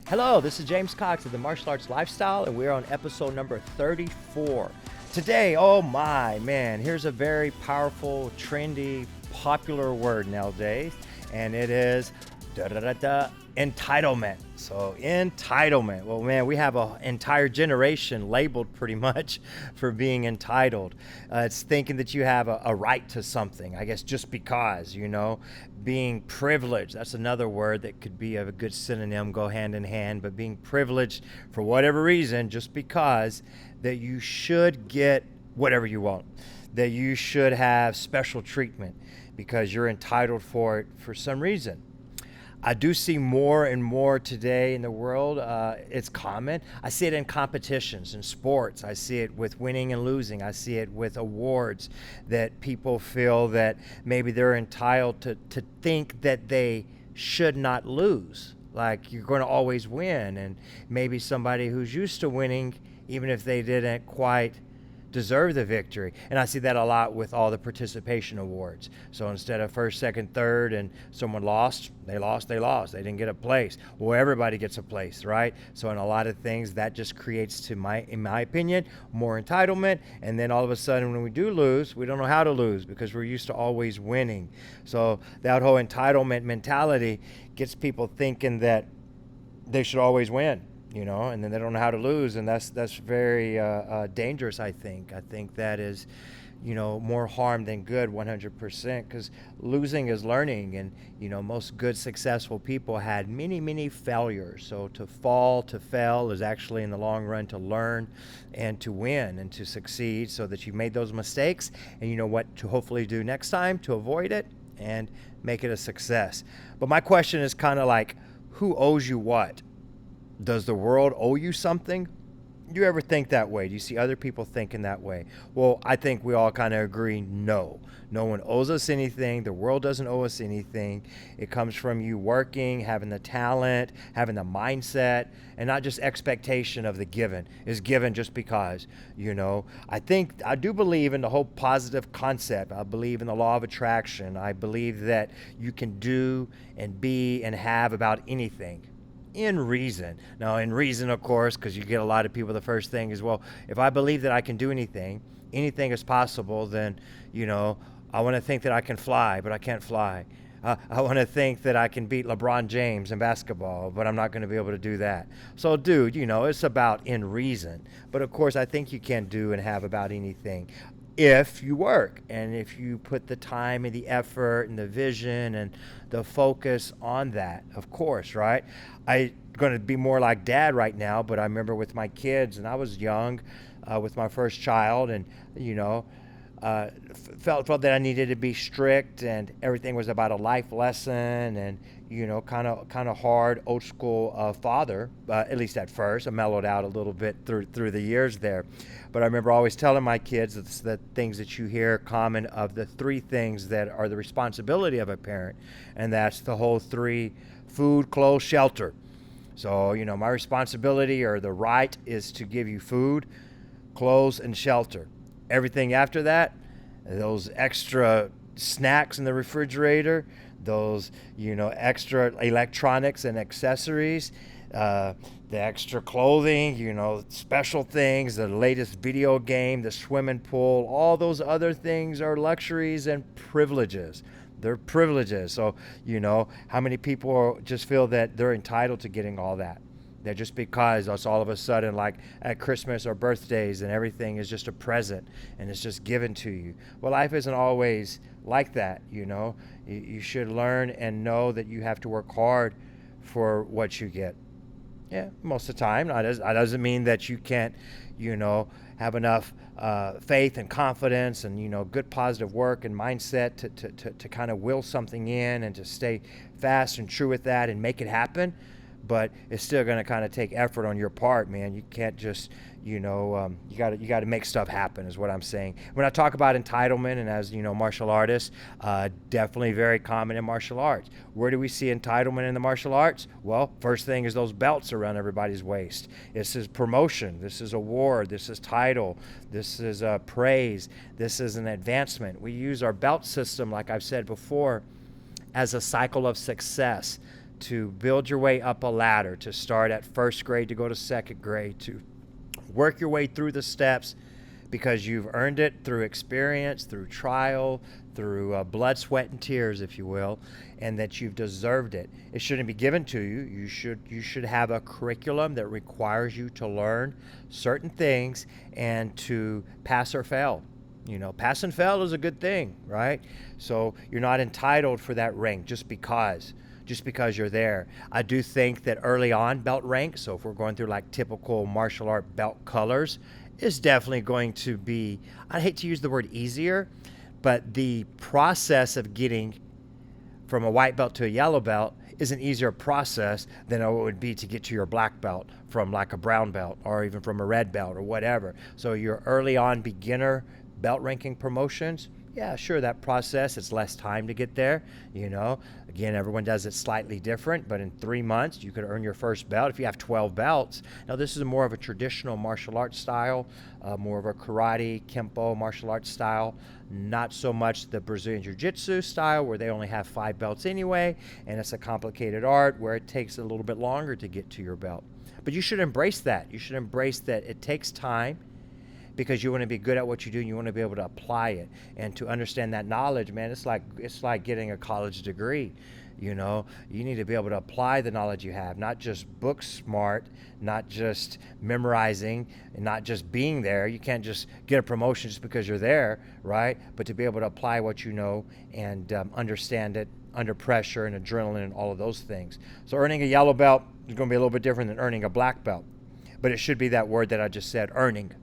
Hello, this is James Cox of the Martial Arts Lifestyle, and we're on episode number 34. Today, oh my, man, here's a very powerful, trendy, popular word nowadays, and it is entitlement. So entitlement. Well, man, we have an entire generation labeled pretty much for being entitled. It's thinking that you have a right to something, I guess, just because, being privileged. That's another word that could be a good synonym, go hand in hand, but being privileged for whatever reason, just because, that you should get whatever you want, that you should have special treatment because you're entitled for it for some reason. I do see more and more today in the world. It's common. I see it in competitions, in sports. I see it with winning and losing. I see it with awards that people feel that maybe they're entitled to think that they should not lose. Like you're going to always win. And maybe somebody who's used to winning, even if they didn't quite deserve the victory. And I see that a lot with all the participation awards. So instead of first, second, third, and someone lost, they didn't get a place. Well, everybody gets a place, right? So in a lot of things, that just creates, in my opinion, more entitlement. And then all of a sudden, when we do lose, we don't know how to lose because we're used to always winning. So that whole entitlement mentality gets people thinking that they should always win. And then they don't know how to lose, and that's very dangerous, I think. I think that is, more harm than good 100%, because losing is learning, and, most good, successful people had many, many failures. So to fail is actually in the long run to learn and to win and to succeed so that you made those mistakes and you know what to hopefully do next time to avoid it and make it a success. But my question is kind of like, who owes you what? Does the world owe you something? Do you ever think that way? Do you see other people thinking that way? Well, I think we all kind of agree, no. No one owes us anything. The world doesn't owe us anything. It comes from you working, having the talent, having the mindset, and not just expectation of the given. Is given just because, I do believe in the whole positive concept. I believe in the law of attraction. I believe that you can do and be and have about anything. In reason. Now, in reason, of course, because you get a lot of people, the first thing is, well, if I believe that I can do anything is possible, then, I want to think that I can fly, but I can't fly. I want to think that I can beat LeBron James in basketball, but I'm not going to be able to do that. So, dude, it's about in reason. But, of course, I think you can do and have about anything if you work and if you put the time and the effort and the vision and the focus on that, of course, right? I'm going to be more like dad right now, but I remember with my kids, and I was young with my first child, and, felt that I needed to be strict, and everything was about a life lesson, and, kind of hard, old school father, at least at first. I mellowed out a little bit through the years there. But I remember always telling my kids it's the things that you hear common of the three things that are the responsibility of a parent, and that's the whole three: food, clothes, shelter. So, my responsibility or the right is to give you food, clothes, and shelter. Everything after that, those extra snacks in the refrigerator, those, extra electronics and accessories, the extra clothing, special things, the latest video game, the swimming pool, all those other things are luxuries and privileges. They're privileges. So, how many people just feel that they're entitled to getting all that? That just because it's all of a sudden, like at Christmas or birthdays, and everything is just a present and it's just given to you. Well, life isn't always like that, You should learn and know that you have to work hard for what you get. Yeah, most of the time. That doesn't mean that you can't, have enough faith and confidence and, good positive work and mindset to kind of will something in and to stay fast and true with that and make it happen. But it's still going to kind of take effort on your part, man. You can't just, you got to make stuff happen is what I'm saying. When I talk about entitlement, and as, martial artists, definitely very common in martial arts. Where do we see entitlement in the martial arts? Well, first thing is those belts around everybody's waist. This is promotion. This is award. This is title. This is praise. This is an advancement. We use our belt system, like I've said before, as a cycle of success to build your way up a ladder, to start at first grade, to go to second grade, to work your way through the steps because you've earned it through experience, through trial, through blood, sweat, and tears, if you will, and that you've deserved it. It shouldn't be given to you. You should have a curriculum that requires you to learn certain things and to pass or fail. Pass and fail is a good thing, right? So you're not entitled for that rank just because you're there. I do think that early on belt rank, so if we're going through like typical martial art belt colors, is definitely going to be, I hate to use the word easier, but the process of getting from a white belt to a yellow belt is an easier process than it would be to get to your black belt from like a brown belt or even from a red belt or whatever. So your early on beginner belt ranking promotions, yeah, sure, that process, it's less time to get there. Again, everyone does it slightly different, but in 3 months you could earn your first belt if you have 12 belts. Now this is more of a traditional martial arts style, more of a karate, Kempo martial arts style, not so much the Brazilian Jiu-Jitsu style where they only have 5 belts anyway, and it's a complicated art where it takes a little bit longer to get to your belt. But you should embrace that. You should embrace that it takes time, because you want to be good at what you do and you want to be able to apply it and to understand that knowledge, man. It's like getting a college degree. You need to be able to apply the knowledge you have, not just book smart, not just memorizing, and not just being there. You can't just get a promotion just because you're there, right? But to be able to apply what you know and understand it under pressure and adrenaline and all of those things. So earning a yellow belt is going to be a little bit different than earning a black belt, but it should be that word that I just said, earning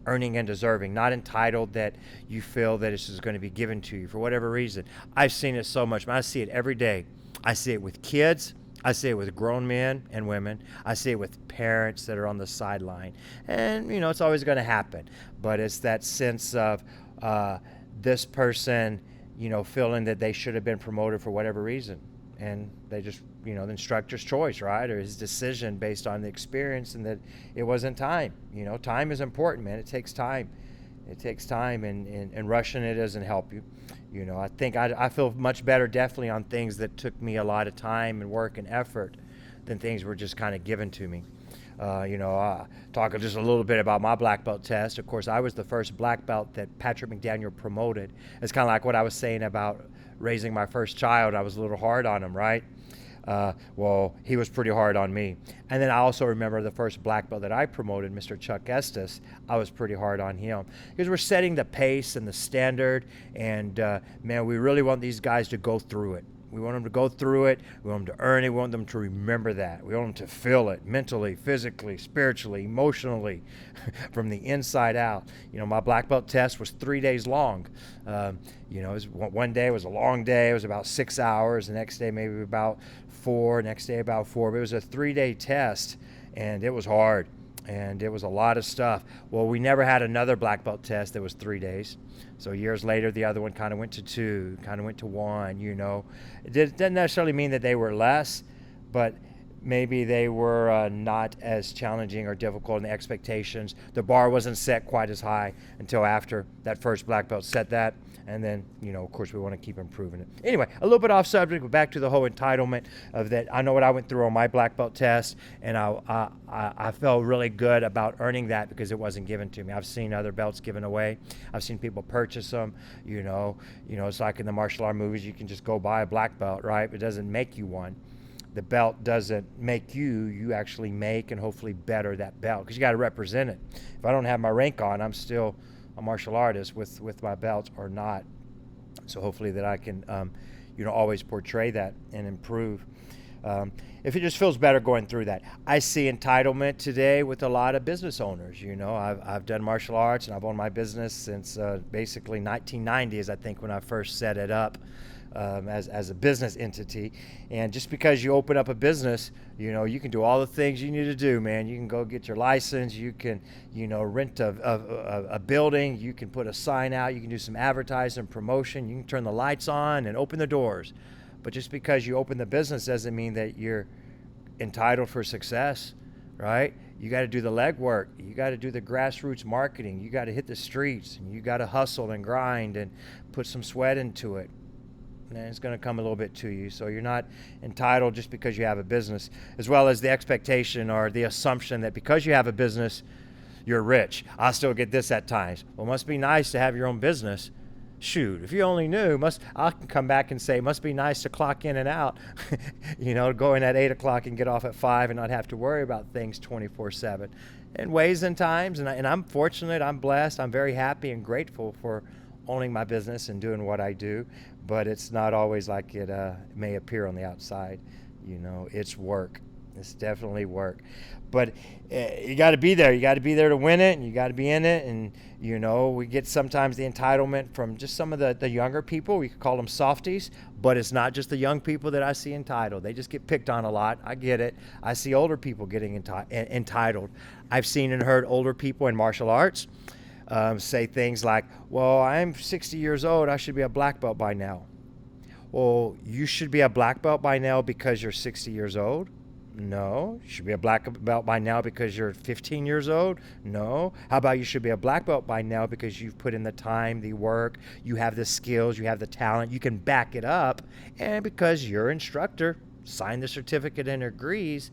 and deserving, not entitled that you feel that this is going to be given to you for whatever reason. I've seen it so much. I see it every day. I see it with kids. I see it with grown men and women. I see it with parents that are on the sideline. And, it's always going to happen. But it's that sense of this person, feeling that they should have been promoted for whatever reason. And they just, the instructor's choice, right? Or his decision based on the experience and that it wasn't time. Time is important, man. It takes time. It takes time, and rushing it doesn't help you. I think I feel much better definitely on things that took me a lot of time and work and effort than things were just kind of given to me. Talk just a little bit about my black belt test. Of course, I was the first black belt that Patrick McDaniel promoted. It's kind of like what I was saying about raising my first child. I was a little hard on him, right? Well, he was pretty hard on me. And then I also remember the first black belt that I promoted, Mr. Chuck Estes. I was pretty hard on him because we're setting the pace and the standard. And man, we really want these guys to go through it. We want them to go through it. We want them to earn it. We want them to remember that. We want them to feel it mentally, physically, spiritually, emotionally, from the inside out. My black belt test was 3 days long. It was one day was a long day. It was about 6 hours. The next day maybe about 4. Next day about 4. But it was a 3-day test, and it was hard. And it was a lot of stuff. Well, we never had another black belt test that was 3 days. So years later, the other one kind of went to 2, kind of went to 1, It didn't necessarily mean that they were less, but maybe they were not as challenging or difficult in the expectations. The bar wasn't set quite as high until after that first black belt set that. And then, of course, we want to keep improving it. Anyway, a little bit off subject, but back to the whole entitlement of that. I know what I went through on my black belt test, and I felt really good about earning that because it wasn't given to me. I've seen other belts given away. I've seen people purchase them. It's like in the martial art movies, you can just go buy a black belt, right? It doesn't make you one. The belt doesn't make you. You actually make and hopefully better that belt because you got to represent it. If I don't have my rank on, I'm still a martial artist with my belt or not. So hopefully that I can, always portray that and improve. If it just feels better going through that. I see entitlement today with a lot of business owners. I've done martial arts and I've owned my business since basically 1990s, I think, when I first set it up. As a business entity. And just because you open up a business, you can do all the things you need to do, man. You can go get your license, you can, rent a building, you can put a sign out, you can do some advertising, promotion, you can turn the lights on and open the doors. But just because you open the business doesn't mean that you're entitled for success, right? You got to do the legwork. You got to do the grassroots marketing. You got to hit the streets, and you got to hustle and grind and put some sweat into it. and it's going to come a little bit to you. So you're not entitled just because you have a business, as well as the expectation or the assumption that because you have a business, you're rich. I still get this at times. Well, it must be nice to have your own business. Shoot, if you only knew, I can come back and say, must be nice to clock in and out, go in at 8 o'clock and get off at 5 and not have to worry about things 24/7. In ways and times, and I'm fortunate, I'm blessed, I'm very happy and grateful for owning my business and doing what I do, but it's not always like it may appear on the outside. It's work. It's definitely work. But you got to be there. You got to be there to win it, and you got to be in it. And, we get sometimes the entitlement from just some of the younger people. We could call them softies, but it's not just the young people that I see entitled. They just get picked on a lot. I get it. I see older people getting entitled. I've seen and heard older people in martial arts say things like, well, I'm 60 years old. I should be a black belt by now. Well, you should be a black belt by now because you're 60 years old? No. You should be a black belt by now because you're 15 years old? No. How about you should be a black belt by now because you've put in the time, the work, you have the skills, you have the talent, you can back it up, and because your instructor signed the certificate and agrees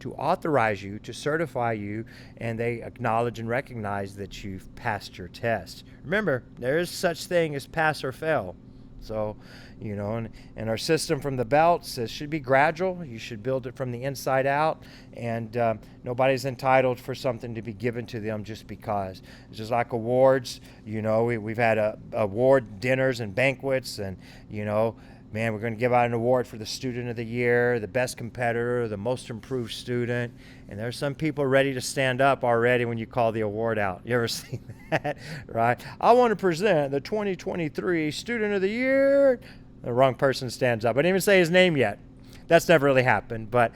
to authorize you, to certify you, and they acknowledge and recognize that you've passed your test. Remember, there is such thing as pass or fail. So, and our system from the belts should be gradual. You should build it from the inside out, and nobody's entitled for something to be given to them just because. It's just like awards. We've had award dinners and banquets, and man, we're going to give out an award for the student of the year, the best competitor, the most improved student. And there's some people ready to stand up already when you call the award out. You ever seen that? Right? I want to present the 2023 student of the year. The wrong person stands up. I didn't even say his name yet. That's never really happened. But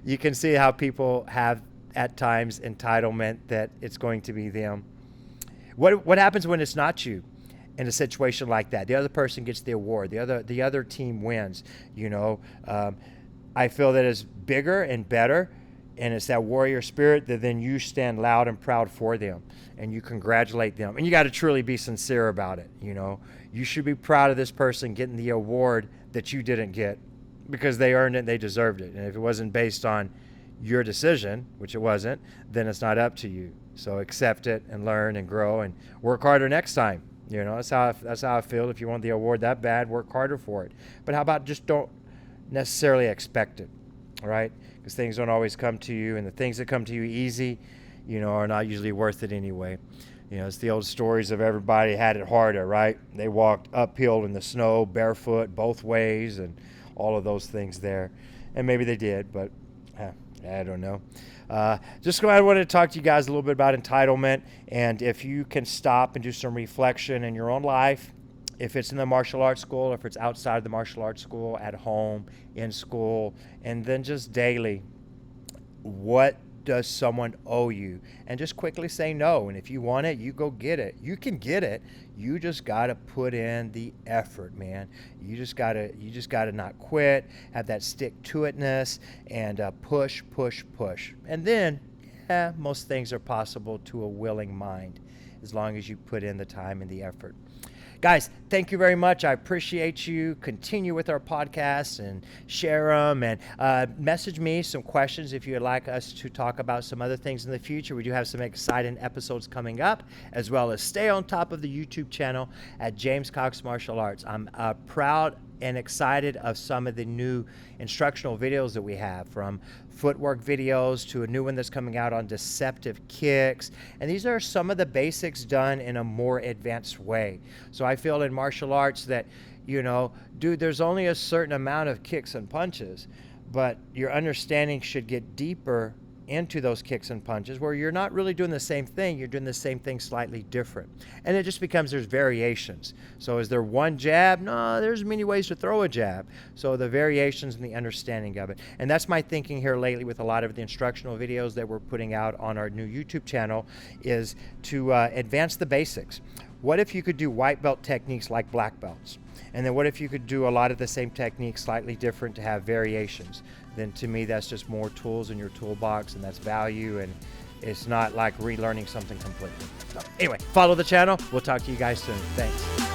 you can see how people have at times entitlement that it's going to be them. What happens when it's not you? In a situation like that, the other person gets the award, the other team wins. I feel that it's bigger and better, and it's that warrior spirit that then you stand loud and proud for them, and you congratulate them, and you got to truly be sincere about it. You should be proud of this person getting the award that you didn't get, because they earned it, and they deserved it. And if it wasn't based on your decision, which it wasn't, then it's not up to you. So accept it and learn and grow and work harder next time. That's how I feel. If you want the award that bad, work harder for it. But how about just don't necessarily expect it, all right? Because things don't always come to you, and the things that come to you easy, are not usually worth it anyway. It's the old stories of everybody had it harder, right? They walked uphill in the snow, barefoot, both ways, and all of those things there. And maybe they did, but I don't know. I wanted to talk to you guys a little bit about entitlement, and if you can stop and do some reflection in your own life, if it's in the martial arts school, if it's outside the martial arts school, at home, in school, and then just daily, what does someone owe you? And just quickly say no. And if you want it, you go get it. You can get it. You just got to put in the effort, man. You just got to not quit, have that stick-to-itness, and push. And then, most things are possible to a willing mind, as long as you put in the time and the effort. Guys, thank you very much. I appreciate you. Continue with our podcasts and share them, and message me some questions if you'd like us to talk about some other things in the future. We do have some exciting episodes coming up, as well as stay on top of the YouTube channel at James Cox Martial Arts. I'm proud and excited of some of the new instructional videos that we have, from footwork videos to a new one that's coming out on deceptive kicks. And these are some of the basics done in a more advanced way. So I feel in martial arts that, dude, there's only a certain amount of kicks and punches, but your understanding should get deeper into those kicks and punches, where you're not really doing the same thing, you're doing the same thing slightly different. And it just becomes there's variations. So is there one jab? No, there's many ways to throw a jab. So the variations and the understanding of it. And that's my thinking here lately with a lot of the instructional videos that we're putting out on our new YouTube channel, is to advance the basics. What if you could do white belt techniques like black belts? And then what if you could do a lot of the same techniques slightly different to have variations? Then to me, that's just more tools in your toolbox, and that's value, and it's not like relearning something completely. So anyway, follow the channel. We'll talk to you guys soon. Thanks.